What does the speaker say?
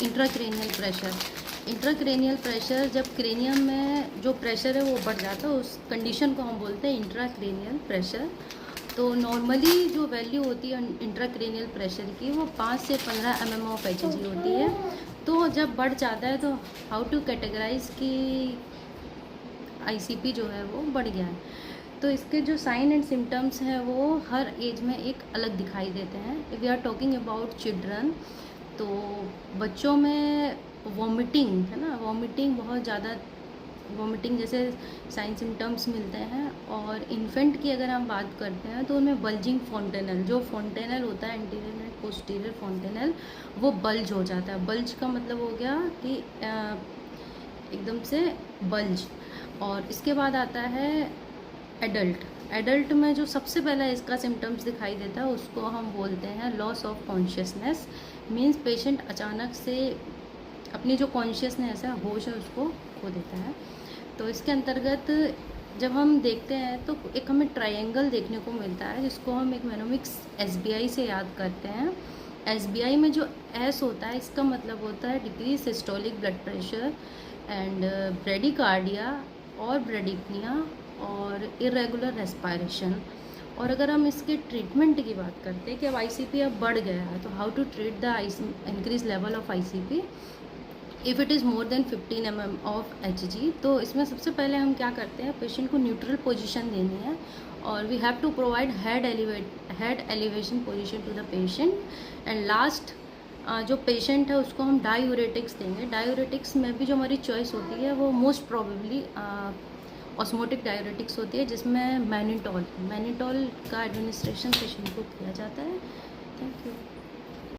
Intracranial pressure. Intracranial pressure, जब cranium में जो प्रेशर है वो बढ़ जाता है, उस कंडीशन को हम बोलते हैं इंट्राक्रेनियल प्रेशर। तो नॉर्मली जो वैल्यू होती है इंट्राक्रेनियल प्रेशर की वो 5 से 15 mm ऑफ Hg होती है। तो जब बढ़ जाता है तो हाउ टू कैटेगराइज कि ICP जो है वो बढ़ गया है। तो इसके जो साइन एंड सिम्टम्स हैं वो हर एज में एक अलग दिखाई देते हैं। If we are talking about children, तो बच्चों में वॉमिटिंग है ना, वॉमिटिंग बहुत ज़्यादा, वॉमिटिंग जैसे साइन सिम्टम्स मिलते हैं। और इन्फेंट की अगर हम बात करते हैं तो उनमें बल्जिंग फोंटेनल, जो फोंटेनल होता है एंटीरियर एंड पोस्टीरियर फोंटेनल, वो बल्ज हो जाता है। बल्ज का मतलब हो गया कि एकदम से बल्ज। और इसके बाद आता है एडल्ट। एडल्ट में जो सबसे पहला इसका सिम्टम्स दिखाई देता है उसको हम बोलते हैं loss of consciousness. Means patient अचानक से अपनी जो कॉन्शियसनेस है, होश है, उसको खो देता है। तो इसके अंतर्गत जब हम देखते हैं तो एक हमें ट्रायंगल देखने को मिलता है जिसको हम एक मेनोमिक्स SBI से याद करते हैं। SBI में जो S होता है इसका मतलब होता है decrease systolic blood pressure and bradycardia और ब्रेडिक्निया और इरेगुलर रेस्पायरेशन। और अगर हम इसके ट्रीटमेंट की बात करते हैं कि अब ICP अब बढ़ गया है तो how to treat the increase level of ICP if it is more than 15 mm of Hg। तो इसमें सबसे पहले हम क्या करते हैं, पेशेंट को न्यूट्रल पोजीशन देनी है और we have to provide head elevation position to the patient. And last जो पेशेंट है उसको हम डायूरेटिक्स देंगे। डायूरेटिक्स में भी जो हमारी चॉइस होती है वो मोस्ट प्रोबेबली ऑस्मोटिक डायूरेटिक्स होती है, जिसमें मैनिटॉल का एडमिनिस्ट्रेशन पेशेंट को किया जाता है। Thank you.